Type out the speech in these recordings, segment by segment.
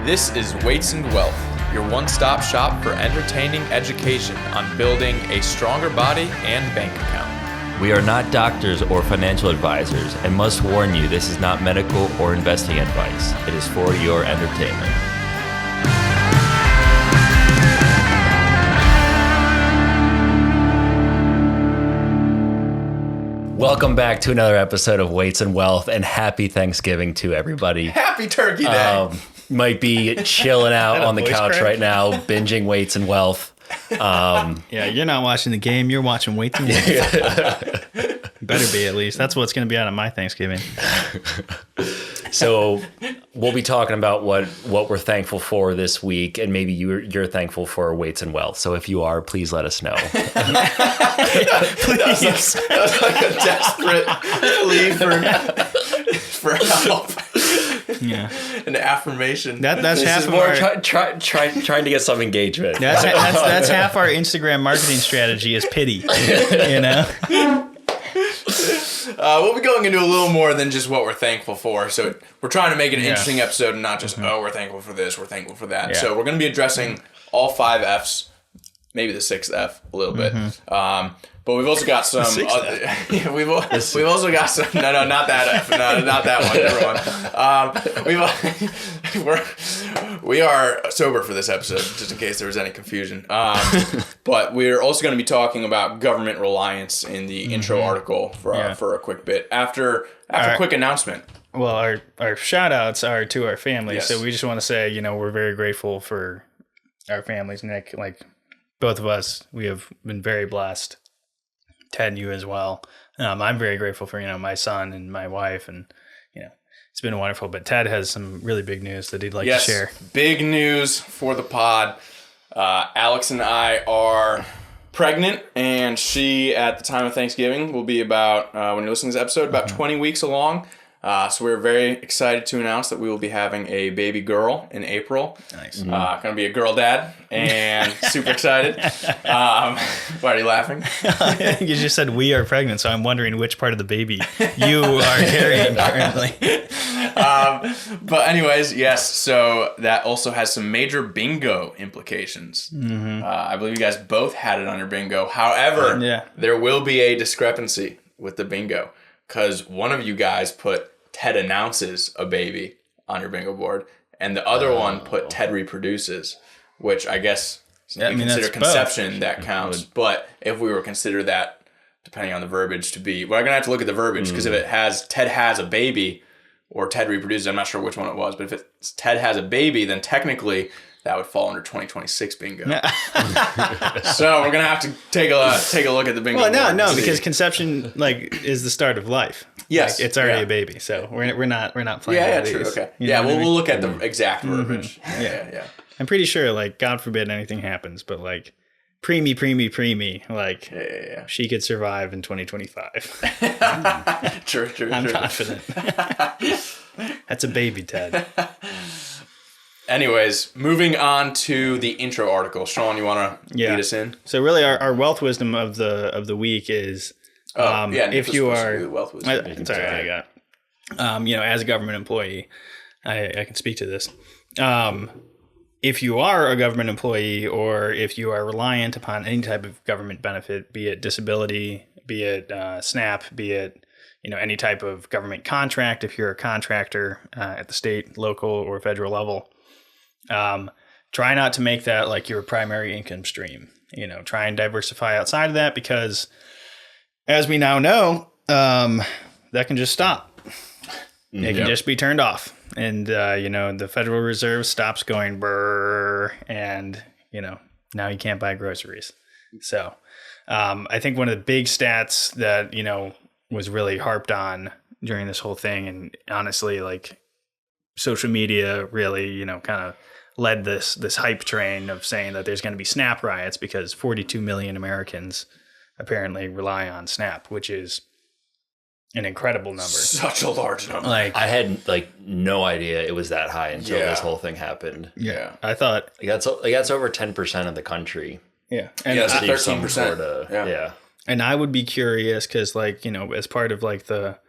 This is Weights and Wealth, your one-stop shop for entertaining education on building a stronger body and bank account. We are not doctors or financial advisors and must warn you this is not medical or investing advice. It is for your entertainment. Welcome back to another episode of Weights and Wealth, and happy Thanksgiving to everybody. Happy Turkey Day! Might be chilling out on the couch right now, binging Weights and Wealth. Yeah, you're not watching the game. You're watching Weights and Wealth. Better be, at least. That's what's going to be out of my Thanksgiving. So we'll be talking about what we're thankful for this week, and maybe you're thankful for Weights and Wealth. So if you are, please let us know. Please. That's like a desperate plea for help. Yeah, an affirmation. That's This half is of more our trying to get some engagement. that's half our Instagram marketing strategy is pity. You know. We'll be going into a little more than just what we're thankful for. So we're trying to make it an interesting episode and not just, we're thankful for this, we're thankful for that. Yeah. So we're going to be addressing all 5 Fs, maybe the 6th F a little bit. But we've also got some other, we've also got some no not that F, not that one, we are sober for this episode, just in case there was any confusion. But we're also going to be talking about government reliance in the intro article for a quick bit after a quick announcement. Well, our shout outs are to our families. Yes. So we just want to say, we're very grateful for our families. Nick, like both of us, we have been very blessed. Ted, you as well. I'm very grateful for, my son and my wife, and, it's been wonderful. But Ted has some really big news that he'd like to share. Big news for the pod. Alex and I are pregnant, and she, at the time of Thanksgiving, will be about, when you're listening to this episode, about 20 weeks along. So we're very excited to announce that we will be having a baby girl in April. Nice. Going to be a girl dad, and super excited. Why are you laughing? You just said we are pregnant, so I'm wondering which part of the baby you are carrying currently. But anyways, yes, so that also has some major bingo implications. I believe you guys both had it on your bingo. However, there will be a discrepancy with the bingo, because one of you guys put Ted announces a baby on your bingo board, and the other one put Ted reproduces, which I guess you consider conception, both. That counts. But if we were to consider that, depending on the verbiage, to be, we're going to have to look at the verbiage, because if it has Ted has a baby or Ted reproduces, I'm not sure which one it was, but if it's Ted has a baby, then technically that would fall under 2026 bingo. So we're gonna have to take a look at the bingo. Well, no, because conception is the start of life. Yes, it's already a baby, so we're not playing. Yeah, with true. these. Okay. We'll look at the exact verbiage. Yeah. I'm pretty sure, God forbid anything happens, but preemie, she could survive in 2025. True. I'm confident. That's a baby, Ted. Anyways, moving on to the intro article. Sean, you want to lead us in? So really, our wealth wisdom of the week is, if you are, wealth wisdom. Sorry, I got, as a government employee, I can speak to this. If you are a government employee, or if you are reliant upon any type of government benefit, be it disability, be it SNAP, be it any type of government contract, if you're a contractor at the state, local, or federal level. Try not to make that your primary income stream. Try and diversify outside of that, because as we now know, that can just stop. It can just be turned off. And, the Federal Reserve stops going brrr, and, now you can't buy groceries. So I think one of the big stats that, was really harped on during this whole thing, and honestly, social media really, kind of led this hype train of saying that there's going to be SNAP riots, because 42 million Americans apparently rely on SNAP, which is an incredible number. Such a large number. I had no idea it was that high until this whole thing happened. Yeah. I thought that's over 10% of the country. Yeah. And it's 13%. Yeah. And I would be curious, because as part of the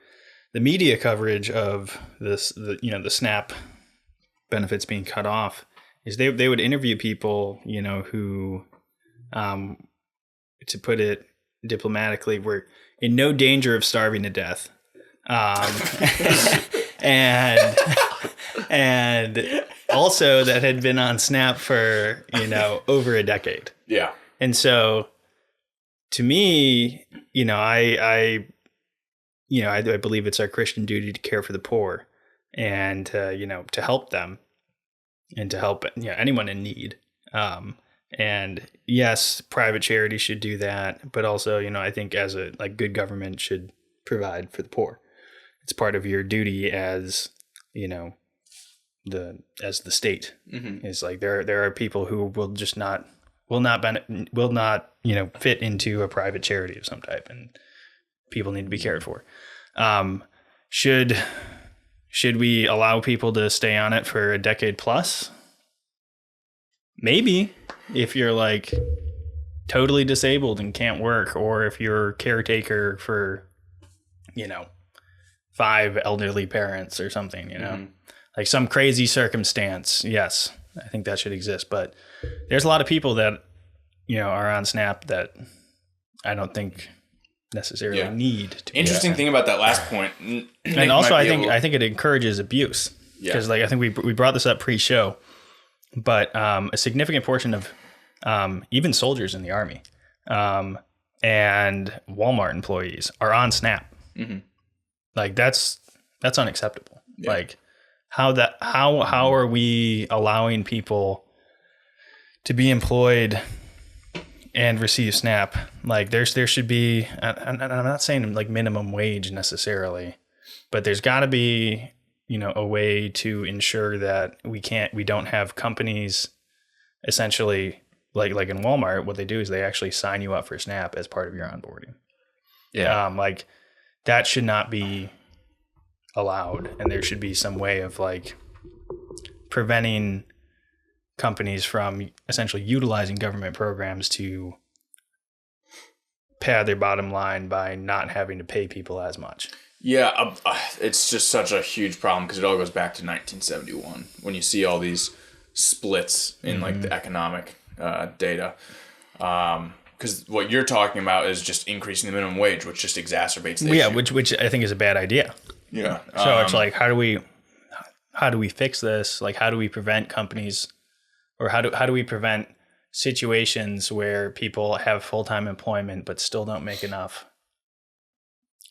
media coverage of this, the SNAP benefits being cut off is they would interview people, you know, who, to put it diplomatically, were in no danger of starving to death. And also that had been on SNAP for, you know, over a decade. Yeah. And so to me, you know, I believe it's our Christian duty to care for the poor and, you know, to help them and to help, you know, anyone in need. And yes, private charity should do that, but also, you know, I think as a good government should provide for the poor. It's part of your duty as, you know, as the state. Mm-hmm. Is like there are people who will not, you know, fit into a private charity of some type, and people need to be cared for. Should we allow people to stay on it for a decade plus? Maybe, if you're like totally disabled and can't work, or if you're a caretaker for, you know, 5 elderly parents or something, you know, mm-hmm. like some crazy circumstance. Yes, I think that should exist. But there's a lot of people that, you know, are on SNAP that I don't think necessarily need to be. Interesting thing about that last point. And also I think it encourages abuse, because like I think we brought this up pre-show, but a significant portion of even soldiers in the Army and Walmart employees are on SNAP. Mm-hmm. Like that's unacceptable. Yeah. Like how are we allowing people to be employed and receive SNAP? Like there should be, and I'm not saying like minimum wage necessarily, but there's got to be, you know, a way to ensure that we don't have companies essentially like in Walmart. What they do is they actually sign you up for SNAP as part of your onboarding. Yeah. Like that should not be allowed. And there should be some way of like preventing companies from essentially utilizing government programs to pad their bottom line by not having to pay people as much. Yeah, it's just such a huge problem because it all goes back to 1971 when you see all these splits in like the economic data. Because what you're talking about is just increasing the minimum wage, which just exacerbates the issue. which I think is a bad idea. Yeah. So it's like, how do we fix this? Like, how do we prevent companies, or how do we prevent situations where people have full-time employment but still don't make enough?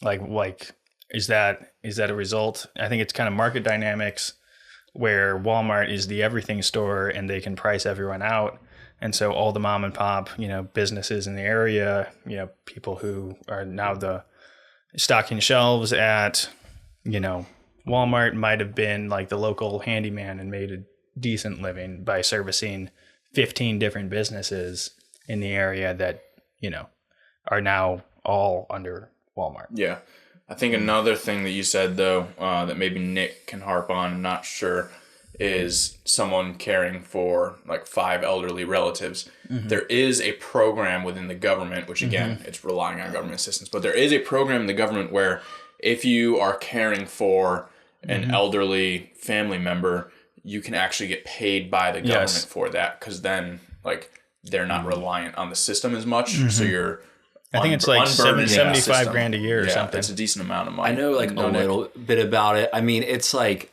Like is that a result? I think it's kind of market dynamics where Walmart is the everything store and they can price everyone out. And so all the mom and pop, you know, businesses in the area, you know, people who are now the stocking shelves at, you know, Walmart might have been like the local handyman and made a decent living by servicing 15 different businesses in the area that, you know, are now all under Walmart. Yeah. I think another thing that you said, though, that maybe Nick can harp on, I'm not sure, is someone caring for like 5 elderly relatives. Mm-hmm. There is a program within the government, which again, it's relying on government assistance, but there is a program in the government where if you are caring for an elderly family member, you can actually get paid by the government for that, because then like they're not reliant on the system as much. So you're I think it's like 75 grand a year or something. It's a decent amount of money. I know like a little bit about it. I mean, it's like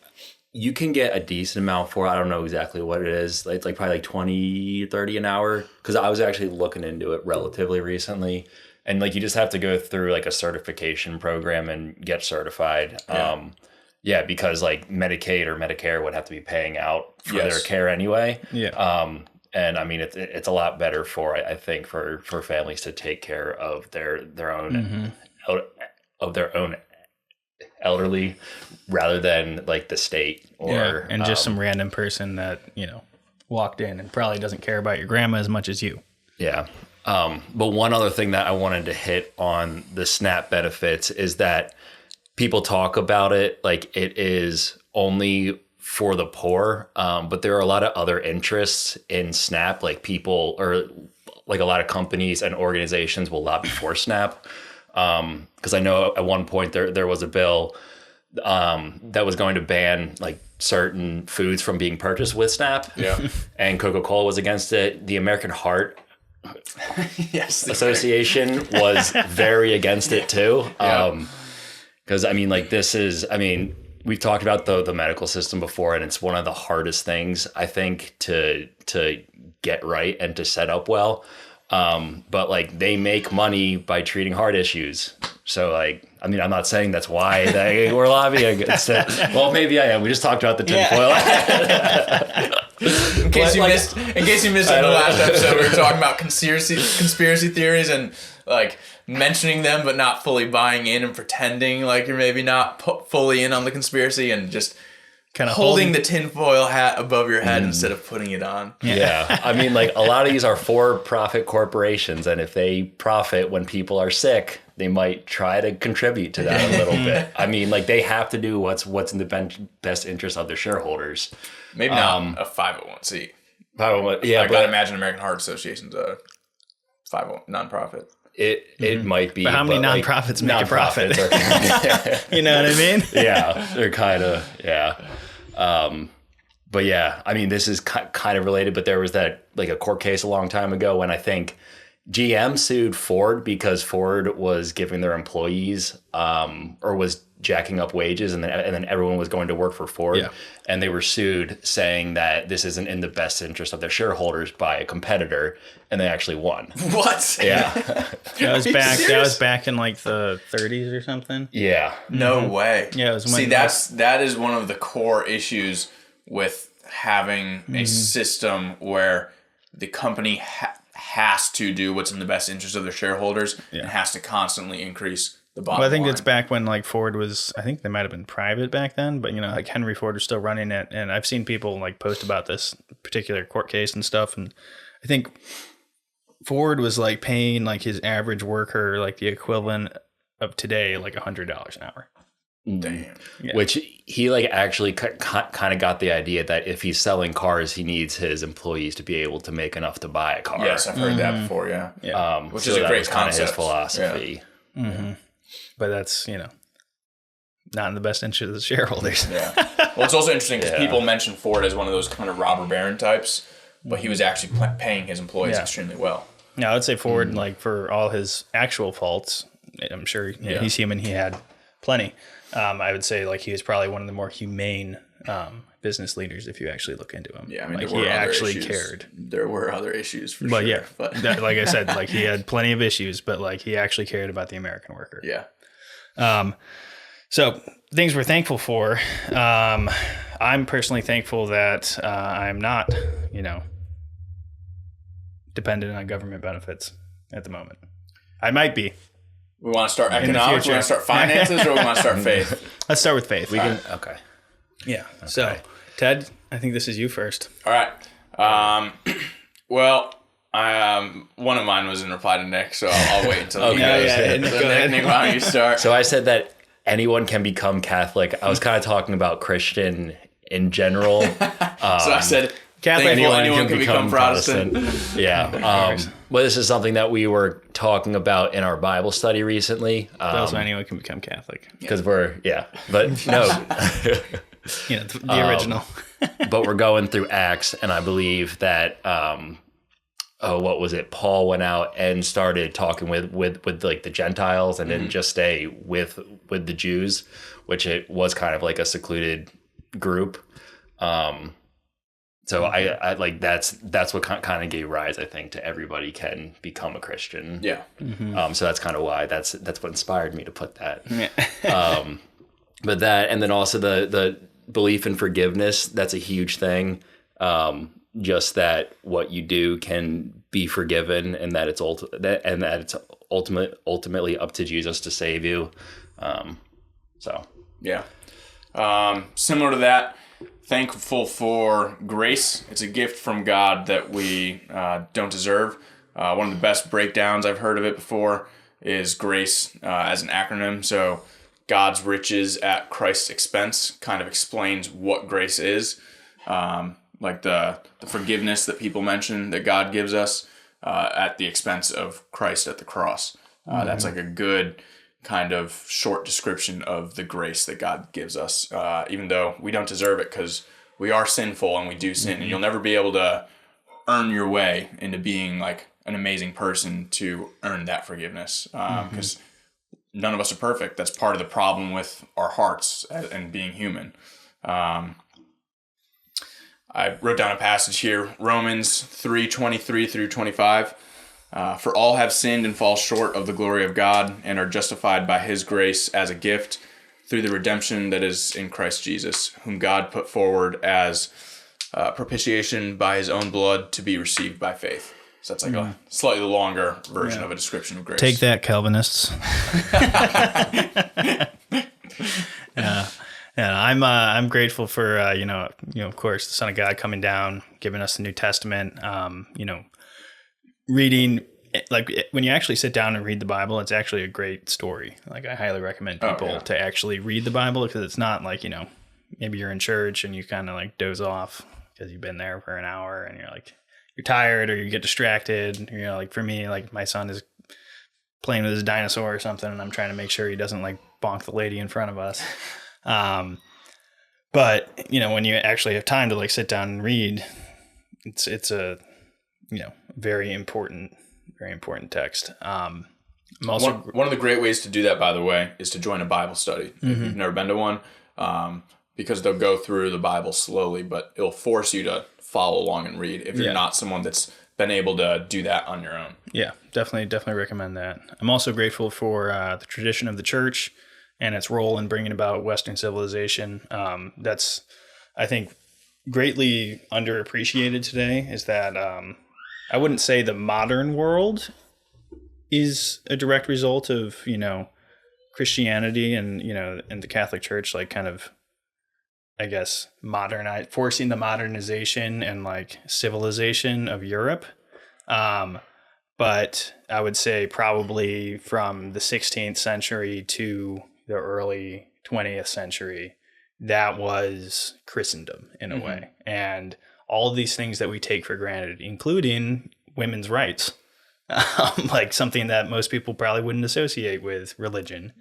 you can get a decent amount for, I don't know exactly what it is. It's like probably like 20, 30 an hour. Because I was actually looking into it relatively recently. And like you just have to go through like a certification program and get certified. Yeah. Because like Medicaid or Medicare would have to be paying out for their care anyway. Yeah. And I mean, it's a lot better for, I think, for families to take care of their own elderly rather than like the state or and just some random person that, you know, walked in and probably doesn't care about your grandma as much as you. Yeah. But one other thing that I wanted to hit on the SNAP benefits is that people talk about it like it is only for the poor, but there are a lot of other interests in SNAP, like people or like a lot of companies and organizations will lobby for SNAP. Because I know at one point there was a bill that was going to ban like certain foods from being purchased with SNAP. Yeah. And Coca-Cola was against it. The American Heart Association was very against it too. Because I mean, like we've talked about the medical system before, and it's one of the hardest things I think to get right and to set up well. But like they make money by treating heart issues. So like, I mean, I'm not saying that's why we're lobbying against it. Well, maybe I am. We just talked about the tinfoil. In case you missed in the last episode, we were talking about conspiracy theories and like mentioning them, but not fully buying in and pretending like you're maybe not fully in on the conspiracy and just kind of holding the tinfoil hat above your head instead of putting it on. Yeah. I mean, like a lot of these are for-profit corporations, and if they profit when people are sick, they might try to contribute to that a little bit. I mean, like they have to do what's in the best interest of their shareholders. Maybe not a 501c. 501, yeah, I gotta imagine American Heart Association's a 501 nonprofit. It might be. But how many nonprofits make a profit? You know what I mean? Yeah, they're kind of, yeah. But yeah, I mean, this is kind of related, but there was that like a court case a long time ago when I think GM sued Ford because Ford was giving their employees or was jacking up wages, and then everyone was going to work for Ford, and they were sued saying that this isn't in the best interest of their shareholders by a competitor, and they actually won. What? Yeah. That was back in like the 30s or something. Yeah. No way. Yeah. It was that is one of the core issues with having a system where the company has to do what's in the best interest of their shareholders and has to constantly increase the bottom line. I think it's back when like Ford was, I think they might have been private back then, but you know, like Henry Ford was still running it. And I've seen people like post about this particular court case and stuff. And I think Ford was like paying like his average worker like the equivalent of today, like $100 an hour. Damn. Yeah. Which he like actually kind of got the idea that if he's selling cars, he needs his employees to be able to make enough to buy a car. Yes, I've heard that before. Yeah. Which is a great concept. Kind of his philosophy. Yeah. Mm-hmm. But that's, you know, not in the best interest of the shareholders. Yeah. Well, it's also interesting because people mention Ford as one of those kind of robber baron types, but he was actually paying his employees extremely well. Yeah, I would say Ford, like for all his actual faults, I'm sure he's human. He had plenty. I would say like he was probably one of the more humane business leaders if you actually look into him. Yeah, I mean, like he actually cared. There were other issues for sure. Yeah, but like I said, like he had plenty of issues, but like he actually cared about the American worker. Yeah. So things we're thankful for. I'm personally thankful that I'm not, you know, dependent on government benefits at the moment. I might be. We want to start economics, we want to start finances, or we want to start faith? Let's start with faith. Okay. Yeah. Okay. So, Ted, I think this is you first. All right. Well, one of mine was in reply to Nick, so I'll wait until he goes. Nick, why don't you start? So I said that anyone can become Catholic. I was kind of talking about Christian in general. So I said Catholic. Anyone can become Protestant. Yeah. Well, this is something that we were talking about in our Bible study recently. Also, anyone can become Catholic. Because but no. You know, the original. But we're going through Acts, and I believe that, what was it? Paul went out and started talking with like the Gentiles, and didn't just stay with the Jews, which it was kind of like a secluded group. So I like that's what kind of gave rise, I think, to everybody can become a Christian. Yeah. Mm-hmm. So that's kind of why that's what inspired me to put that. Yeah. But that, and then also the belief in forgiveness, that's a huge thing. Just that what you do can be forgiven, and that it's ultimately up to Jesus to save you. So yeah. Similar to that, thankful for grace. It's a gift from God that we don't deserve. One of the best breakdowns I've heard of it before is grace as an acronym. So God's riches at Christ's expense kind of explains what grace is. Like the forgiveness that people mention that God gives us at the expense of Christ at the cross. That's like a good kind of short description of the grace that God gives us, even though we don't deserve it because we are sinful and we do sin, and you'll never be able to earn your way into being like an amazing person to earn that forgiveness, because none of us are perfect. That's part of the problem with our hearts and being human. I wrote down a passage here, Romans 3:23 through 25. For all have sinned and fall short of the glory of God and are justified by his grace as a gift through the redemption that is in Christ Jesus, whom God put forward as propitiation by his own blood to be received by faith. So that's like a slightly longer version of a description of grace. Take that, Calvinists. I'm grateful for of course, the Son of God coming down, giving us the New Testament. Reading, like when you actually sit down and read the Bible, it's actually a great story. Like I highly recommend people to actually read the Bible, because it's not like, maybe you're in church and you kind of like doze off because you've been there for an hour and you're tired or you get distracted. Like for me, like my son is playing with his dinosaur or something and I'm trying to make sure he doesn't like bonk the lady in front of us. But when you actually have time to like sit down and read, it's a very important text. Also one of the great ways to do that, by the way, is to join a Bible study. If you've never been to one, because they'll go through the Bible slowly, but it'll force you to follow along and read if you're not someone that's been able to do that on your own. Yeah, definitely recommend that. I'm also grateful for the tradition of the church and its role in bringing about Western civilization. That's, I think, greatly underappreciated today, is that I wouldn't say the modern world is a direct result of, Christianity and, and the Catholic Church, like kind of, I guess, forcing the modernization and like civilization of Europe. But I would say probably from the 16th century to the early 20th century, that was Christendom in a way. And all of these things that we take for granted, including women's rights, like something that most people probably wouldn't associate with religion,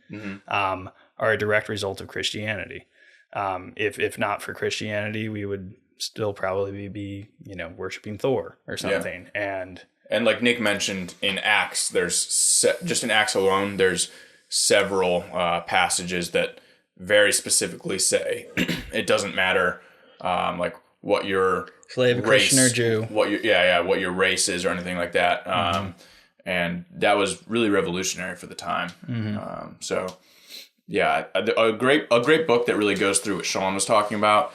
are a direct result of Christianity. If not for Christianity, we would still probably be, worshiping Thor or something. Yeah. And like Nick mentioned, in Acts, just in Acts alone, there's several passages that very specifically say it doesn't matter like what your slave, race, Christian, or Jew, what your race is or anything like that. And that was really revolutionary for the time. So yeah, a great book that really goes through what Sean was talking about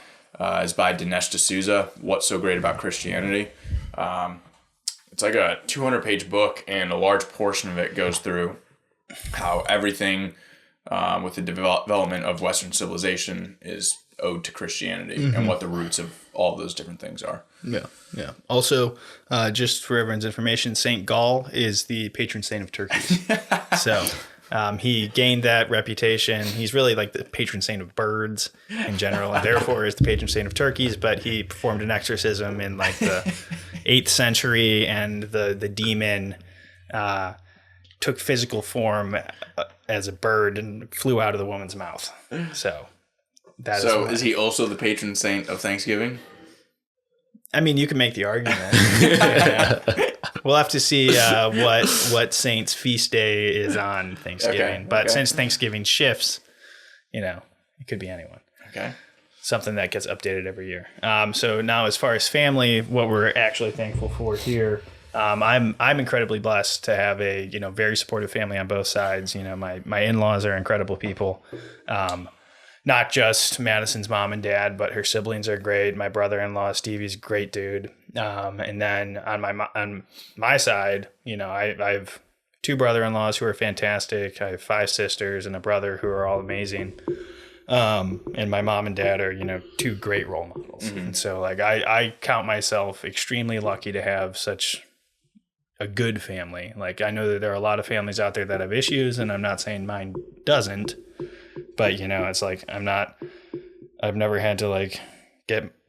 is by Dinesh D'Souza, What's So Great About Christianity. It's like a 200-page book, and a large portion of it goes through how everything with the development of Western civilization is owed to Christianity and what the roots of all of those different things are. Yeah. Also, just for everyone's information, Saint Gall is the patron saint of turkeys. So he gained that reputation. He's really like the patron saint of birds in general, and therefore is the patron saint of turkeys. But he performed an exorcism in like the 8th century, and the demon took physical form as a bird and flew out of the woman's mouth. So is he also the patron saint of Thanksgiving? I mean, you can make the argument. Yeah. We'll have to see what saint's feast day is on Thanksgiving. But since Thanksgiving shifts, it could be anyone. Okay. Something that gets updated every year. So now, as far as family, what we're actually thankful for here, I'm incredibly blessed to have a very supportive family on both sides. My in-laws are incredible people. Not just Madison's mom and dad, but her siblings are great. My brother-in-law Stevie's a great dude. And then on my side, I have 2 brother-in-laws who are fantastic. I have 5 sisters and a brother who are all amazing. And my mom and dad are 2 great role models. And so like I count myself extremely lucky to have such a good family. Like I know that there are a lot of families out there that have issues, and I'm not saying mine doesn't. But it's like I've never had to like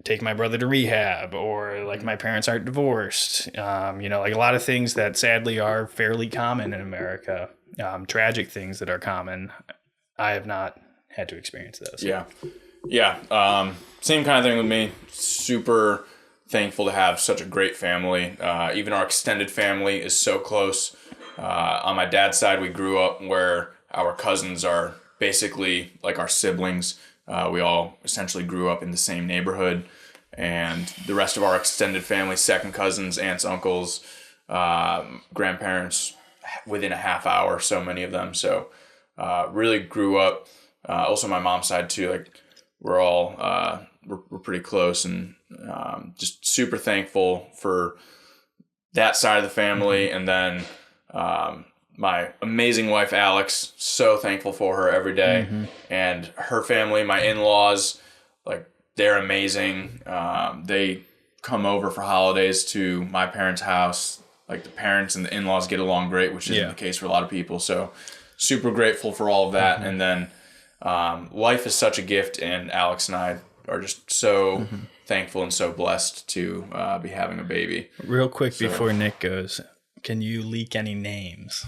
take my brother to rehab, or like my parents aren't divorced. Like a lot of things that sadly are fairly common in America. tragic things that are common, I have not had to experience those. Yeah. Same kind of thing with me. Super thankful to have such a great family. Even our extended family is so close. On my dad's side, we grew up where our cousins are basically like our siblings. We all essentially grew up in the same neighborhood. And the rest of our extended family, second cousins, aunts, uncles, grandparents, within a half hour, so many of them. So really grew up. Also my mom's side too, like we're all we're pretty close, and just super thankful for that side of the family. And then my amazing wife Alex, so thankful for her every day. And her family, my in-laws, like they're amazing. They come over for holidays to my parents' house. Like the parents and the in-laws get along great, which isn't the case for a lot of people. So super grateful for all of that. And then life is such a gift, and Alex and I are just so thankful and so blessed to be having a baby. Real quick before Nick goes, can you leak any names?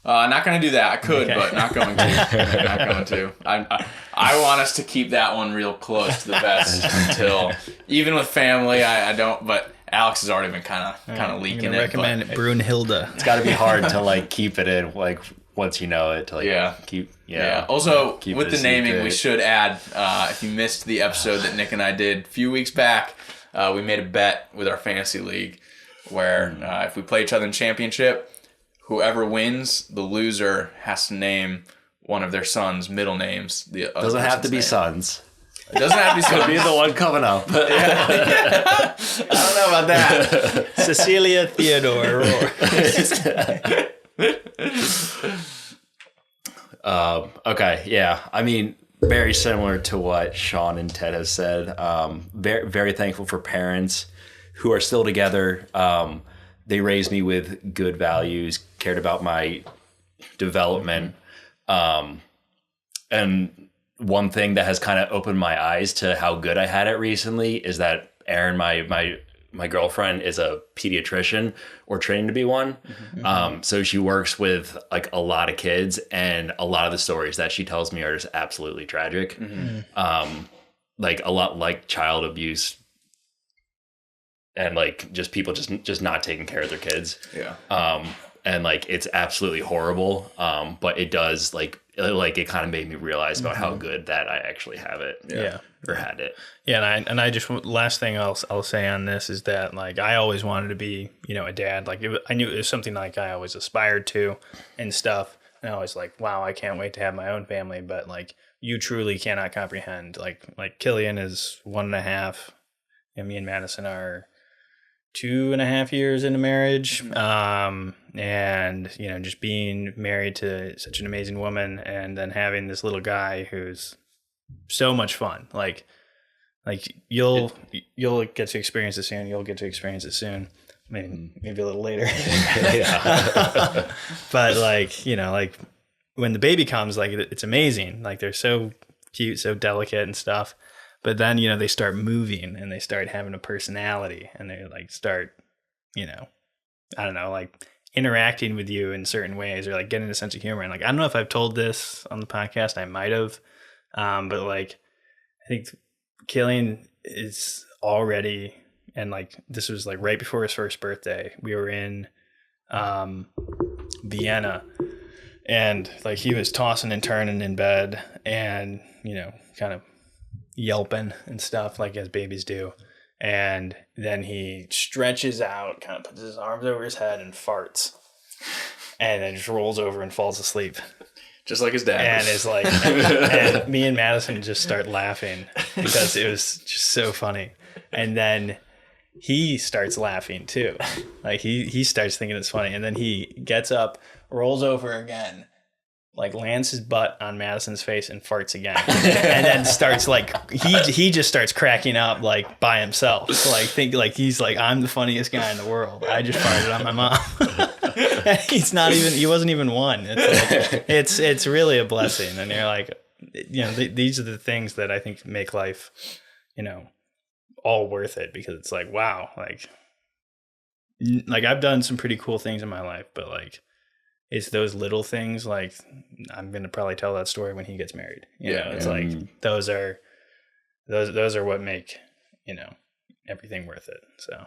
Not going to do that. I could, but not going to. Not going to. I want us to keep that one real close to the vest until, even with family, I don't, but Alex has already been kind of leaking it. Recommend Brunhilde. It's got to be hard to like keep it in, like once you know it, to like keep. Yeah. Also, with the naming, we should add, if you missed the episode that Nick and I did a few weeks back, we made a bet with our fantasy league where if we play each other in championship, whoever wins, the loser has to name one of their sons' middle names. Doesn't have to be sons. It doesn't have to be sons. Could be the one coming up. I don't know about that. Cecilia Theodore. Okay, yeah. I mean, very similar to what Sean and Ted have said. Very, very thankful for parents who are still together. They raised me with good values, cared about my development. And one thing that has kind of opened my eyes to how good I had it recently is that Erin, my girlfriend, is a pediatrician or trained to be one. So she works with like a lot of kids, and a lot of the stories that she tells me are just absolutely tragic. Like a lot like child abuse and like just people just not taking care of their kids. And like it's absolutely horrible. But it does like it kind of made me realize about how good that I actually have it. Or had it. And I just, last thing I'll say on this is that like I always wanted to be, a dad. Like I knew it was something like I always aspired to and stuff. And I was like, wow, I can't wait to have my own family. But like you truly cannot comprehend. Like Killian is 1.5, and me and Madison are 2.5 years into marriage. And just being married to such an amazing woman, and then having this little guy who's so much fun. Like you'll get to experience it soon. You'll get to experience it soon. Maybe a little later. But like when the baby comes, like it's amazing. Like they're so cute, so delicate and stuff. But then, they start moving and they start having a personality, and they like start, I don't know, like interacting with you in certain ways, or like getting a sense of humor. And like, I don't know if I've told this on the podcast, I might have. But like, I think Killian is already, and like, this was like right before his first birthday, we were in, Vienna, and like he was tossing and turning in bed and, kind of yelping and stuff like as babies do. And then he stretches out, kind of puts his arms over his head and farts, and then just rolls over and falls asleep. Just like his dad. And it's like, and me and Madison just start laughing because it was just so funny. And then he starts laughing too. Like he starts thinking it's funny. And then he gets up, rolls over again, like lands his butt on Madison's face and farts again. And then starts like, he just starts cracking up like by himself. Like he's like, I'm the funniest guy in the world. I just farted on my mom. He wasn't even one. It's like, it's really a blessing. And you're like, these are the things that I think make life, all worth it, because it's like, wow, like I've done some pretty cool things in my life, but like it's those little things. Like I'm going to probably tell that story when he gets married. You know, it's like those are what make, you know, everything worth it. So,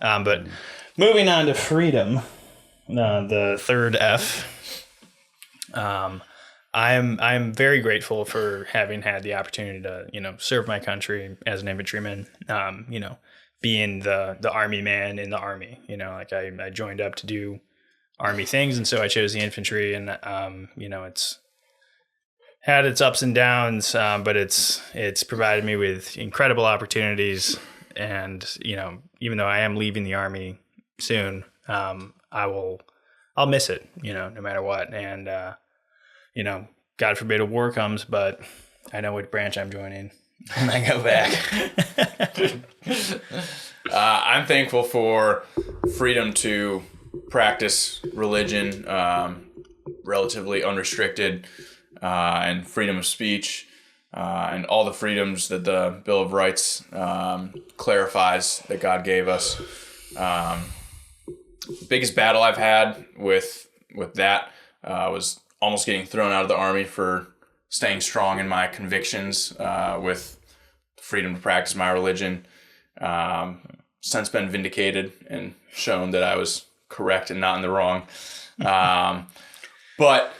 but moving on to freedom, the third F, I'm very grateful for having had the opportunity to, you know, serve my country as an infantryman, you know, being the Army man in the Army, you know, like I joined up to do Army things. And so I chose the infantry, and, you know, it's had its ups and downs, but it's provided me with incredible opportunities. And, you know, even though I am leaving the Army soon, I'll miss it, you know, no matter what. And, you know, God forbid a war comes, but I know which branch I'm joining when I go back. I'm thankful for freedom to practice religion, relatively unrestricted, and freedom of speech, and all the freedoms that the Bill of Rights clarifies that God gave us. Biggest battle I've had with that was almost getting thrown out of the Army for staying strong in my convictions, with freedom to practice my religion. Since been vindicated and shown that I was correct and not in the wrong. But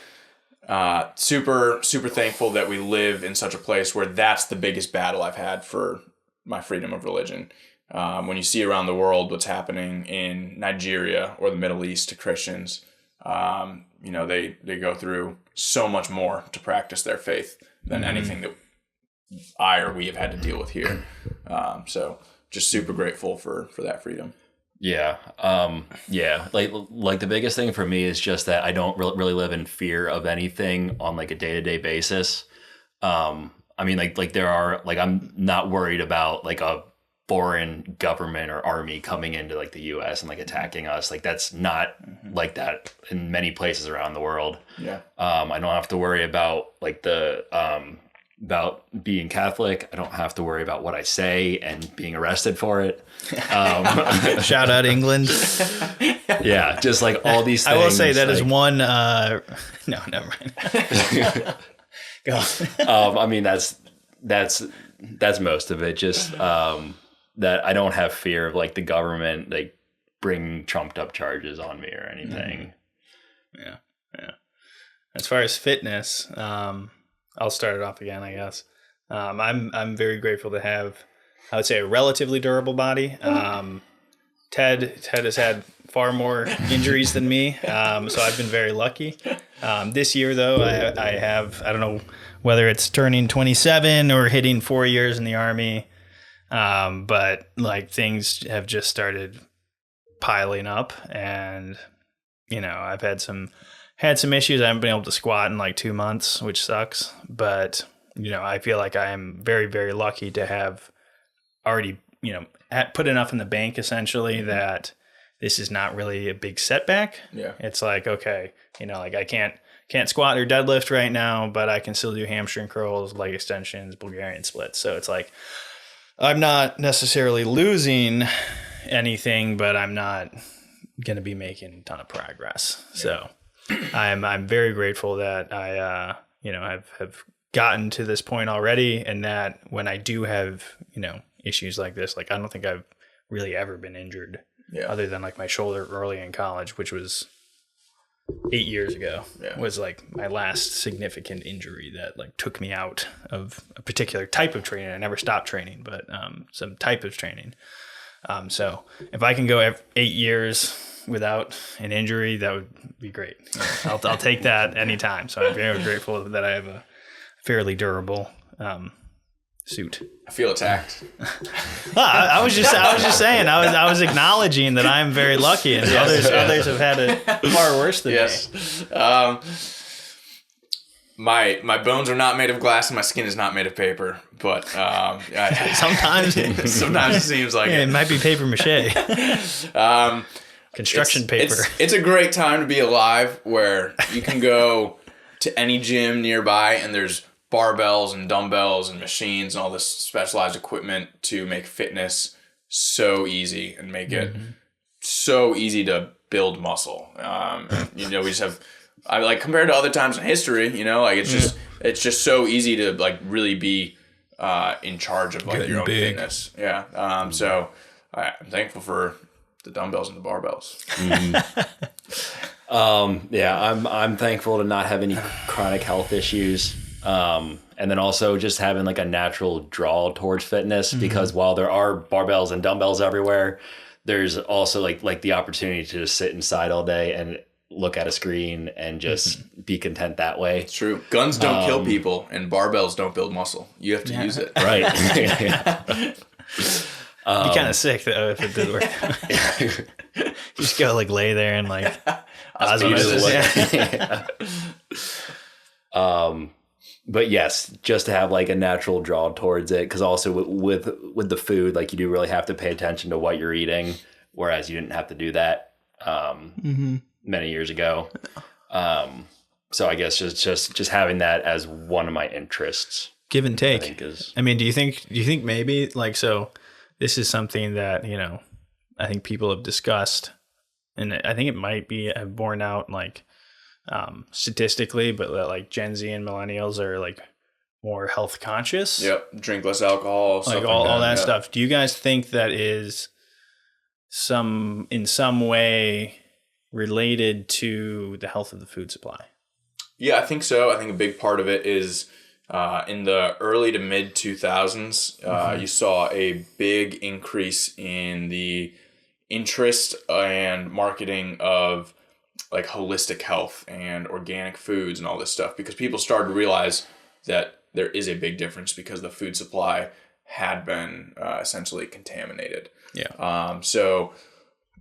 super thankful that we live in such a place where that's the biggest battle I've had for my freedom of religion. When you see around the world what's happening in Nigeria or the Middle East to Christians, you know, they go through so much more to practice their faith than anything that I or we have had to deal with here. So just super grateful for that freedom. Yeah. Like the biggest thing for me is just that I don't really live in fear of anything on like a day-to-day basis. I mean, like there are, like, I'm not worried about like a foreign government or army coming into like the US and like attacking us. Like that's not like that in many places around the world. Yeah. I don't have to worry about like about being Catholic. I don't have to worry about what I say and being arrested for it. Shout out England. Yeah, just like all these things. I will say that like, is one. No, never mind. Go. I mean, that's most of it. Just that I don't have fear of like the government like bringing trumped up charges on me or anything. Yeah. As far as fitness, I'll start it off again, I guess. I'm very grateful to have, I would say, a relatively durable body. Ted has had far more injuries than me, so I've been very lucky. This year, though, I have, I don't know whether it's turning 27 or hitting 4 years in the Army, but like things have just started piling up, and you know, I've had some issues. I haven't been able to squat in like 2 months, which sucks. But, you know, I feel like I am very, very lucky to have already, you know, put enough in the bank essentially that this is not really a big setback. Yeah. It's like, okay, you know, like I can't squat or deadlift right now, but I can still do hamstring curls, leg extensions, Bulgarian splits. So it's like, I'm not necessarily losing anything, but I'm not going to be making a ton of progress. Yeah. So I'm very grateful that I, you know, have gotten to this point already, and that when I do have, you know, issues like this, like I don't think I've really ever been injured other than like my shoulder early in college, which was 8 years ago, was like my last significant injury that like took me out of a particular type of training. I never stopped training, but some type of training. So if I can go 8 years without an injury, that would be great. I'll take that anytime. So I'm very grateful that I have a fairly durable suit. I feel attacked. Well, I was just saying. I was acknowledging that I'm very lucky, and others have had it far worse than me. My bones are not made of glass, and my skin is not made of paper. But sometimes it seems like it might be paper mache. Construction paper. It's a great time to be alive, where you can go to any gym nearby and there's barbells and dumbbells and machines and all this specialized equipment to make fitness so easy and make it so easy to build muscle. We just have, compared to other times in history, it's just so easy to like really be in charge of like your own fitness. Yeah. So I'm thankful for the dumbbells and the barbells. I'm thankful to not have any chronic health issues. And then also just having like a natural draw towards fitness, because while there are barbells and dumbbells everywhere, there's also like the opportunity to just sit inside all day and look at a screen and just be content that way. It's true. Guns don't kill people and barbells don't build muscle. You have to use it. Right. Be kind of sick though if it did work. You just go like lay there and like osmosis. But yes, just to have like a natural draw towards it, because also with the food, like you do really have to pay attention to what you're eating, whereas you didn't have to do that many years ago. So I guess just having that as one of my interests, give and take. I mean, do you think maybe like, so this is something that I think people have discussed, and I think it might be borne out like statistically, but like Gen Z and millennials are like more health conscious. Yep. Drink less alcohol. Like all that stuff. Do you guys think that is in some way related to the health of the food supply? Yeah, I think so. I think a big part of it is in the early to mid 2000s, you saw a big increase in the interest and marketing of like holistic health and organic foods and all this stuff, because people started to realize that there is a big difference because the food supply had been essentially contaminated. Yeah. So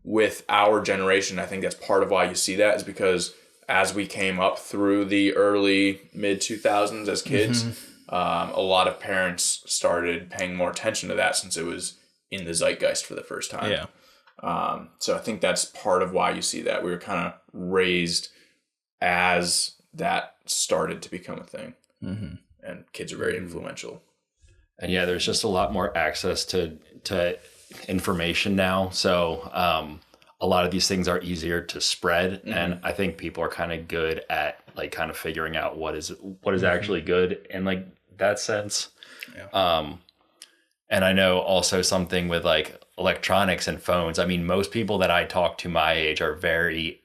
with our generation, I think that's part of why you see that, is because as we came up through the early mid 2000s as kids, a lot of parents started paying more attention to that since it was in the zeitgeist for the first time. Yeah. So I think that's part of why you see that. We were kind of raised as that started to become a thing. And kids are very influential. And yeah, there's just a lot more access to information now. So a lot of these things are easier to spread. And I think people are kind of good at like kind of figuring out what is actually good in like that sense. Yeah. And I know also something with like electronics and phones. I mean, most people that I talk to my age are very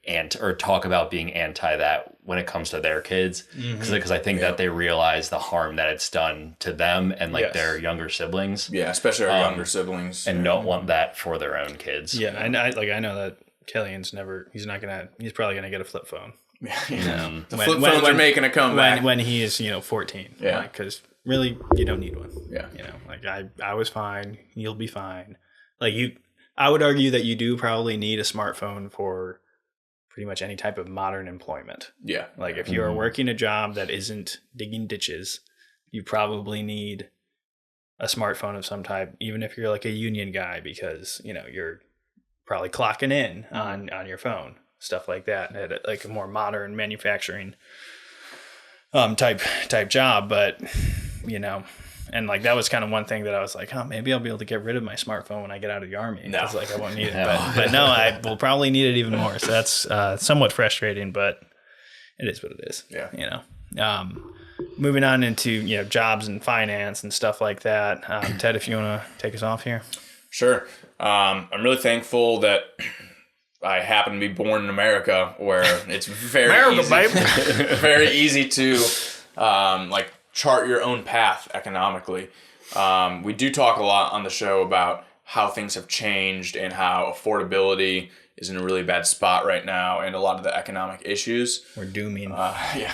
talk about being anti that when it comes to their kids, because I think that they realize the harm that it's done to them and like their younger siblings. Yeah, especially our younger siblings, and don't want that for their own kids. Yeah, and I know that Killian's he's probably gonna get a flip phone. The flip phones are making a comeback when he is 14. Yeah, because really you don't need one. Yeah, like I was fine. You'll be fine. Like I would argue that you do probably need a smartphone for pretty much any type of modern employment. Yeah. Like if you are working a job that isn't digging ditches, you probably need a smartphone of some type, even if you're like a union guy, because, you're probably clocking in on your phone, stuff like that, at like a more modern manufacturing type job. But, and like that was kind of one thing that I was like, maybe I'll be able to get rid of my smartphone when I get out of the Army. No. It's like I won't need it. But no, I will probably need it even more. So that's somewhat frustrating, but it is what it is. Yeah. Moving on into jobs and finance and stuff like that. Ted, if you want to take us off here. Sure. I'm really thankful that I happen to be born in America, where it's very easy to chart your own path economically. We do talk a lot on the show about how things have changed and how affordability is in a really bad spot right now, and a lot of the economic issues. We're dooming. Yeah.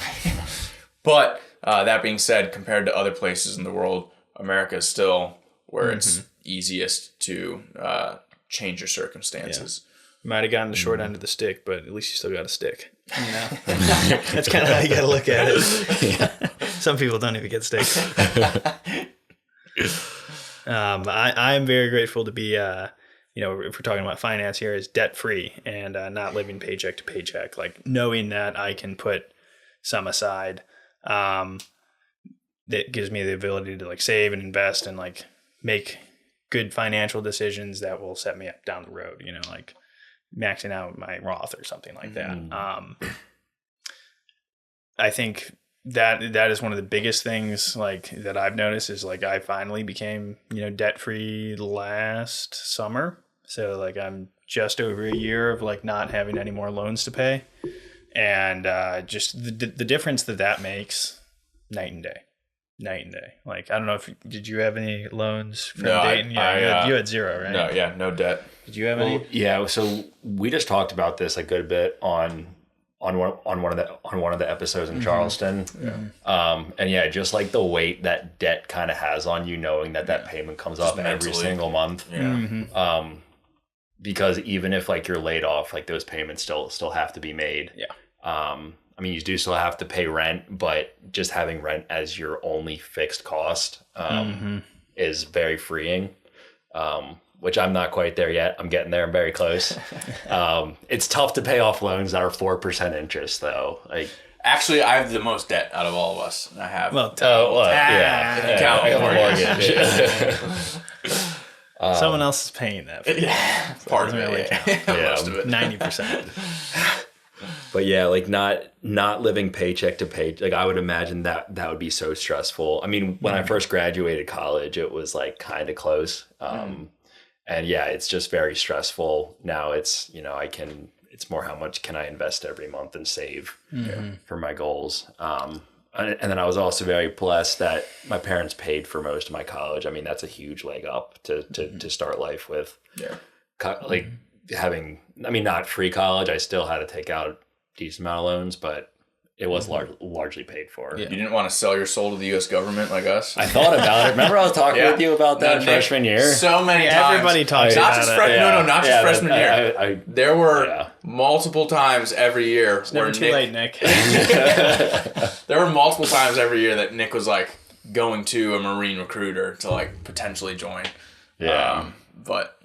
But that being said, compared to other places in the world, America is still where it's easiest to change your circumstances. Yeah. Might have gotten the short end of the stick, but at least you still got a stick. That's kind of how you got to look at it. Yeah. Some people don't even get sticks. I am very grateful to be, if we're talking about finance here, is debt free and not living paycheck to paycheck. Like knowing that I can put some aside, that gives me the ability to like save and invest and like make good financial decisions that will set me up down the road. maxing out my Roth or something like that. I think that is one of the biggest things like that I've noticed is like I finally became, debt free last summer. So like I'm just over a year of like not having any more loans to pay, and just the difference that makes night and day. Like I don't know did you have any loans from Dayton? Yeah, you had zero, right? No debt. Did you have any? Yeah, so we just talked about this a good bit on one of the episodes in Charleston. And yeah, just like the weight that debt kind of has on you, knowing that payment comes up every single month. Because even if like you're laid off, like those payments still have to be made. I mean, you do still have to pay rent, but just having rent as your only fixed cost is very freeing. Which I'm not quite there yet. I'm getting there. I'm very close. It's tough to pay off loans that are 4% interest, though. Like, actually, I have the most debt out of all of us. I have. Count someone else is paying that. Part of it. Most of it. 90%. But yeah, like not living paycheck to paycheck. Like I would imagine that would be so stressful. I mean, when I first graduated college, it was like kind of close. And yeah, it's just very stressful. Now it's, it's more how much can I invest every month and save for my goals. And then I was also very blessed that my parents paid for most of my college. I mean, that's a huge leg up to start life with. Like having, not free college. I still had to take out a decent amount of loans, but it was largely paid for. You didn't want to sell your soul to the U.S. government like us? I thought about it. Remember I was talking with you about that freshman year? So many times. Everybody talks about it. Not just freshman year. There were multiple times every year. It's never too late, Nick. There were multiple times every year that Nick was like going to a Marine recruiter to like potentially join. But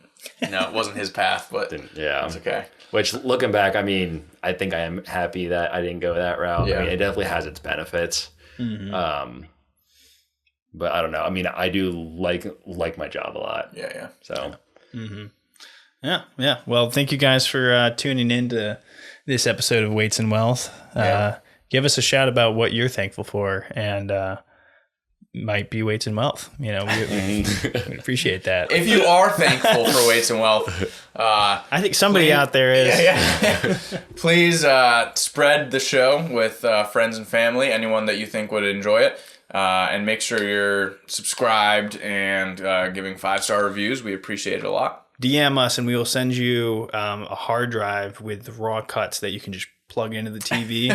it wasn't his path, but it's okay. Which, looking back, I think I am happy that I didn't go that route. It definitely has its benefits. But I don't know. I do like my job a lot. So. Yeah. Well, thank you guys for tuning in to this episode of Weights and Wealth. Give us a shout about what you're thankful for, and might be Weights and Wealth. We appreciate that. If you are thankful for Weights and Wealth, I think somebody out there is. Please spread the show with friends and family, anyone that you think would enjoy it, and make sure you're subscribed and giving 5-star reviews. We appreciate it a lot. DM us and we will send you a hard drive with raw cuts that you can just plug into the TV.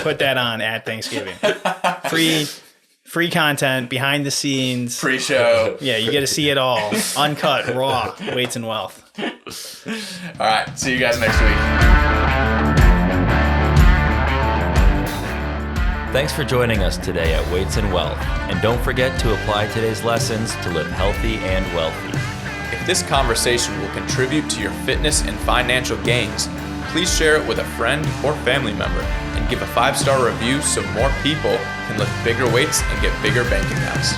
Put that on at Thanksgiving. Free content, behind the scenes. Pre-show. Yeah, you get to see it all. Uncut, raw, Weights and Wealth. All right, see you guys next week. Thanks for joining us today at Weights and Wealth. And don't forget to apply today's lessons to live healthy and wealthy. If this conversation will contribute to your fitness and financial gains, please share it with a friend or family member and give a 5-star review so more people can lift bigger weights and get bigger bank accounts.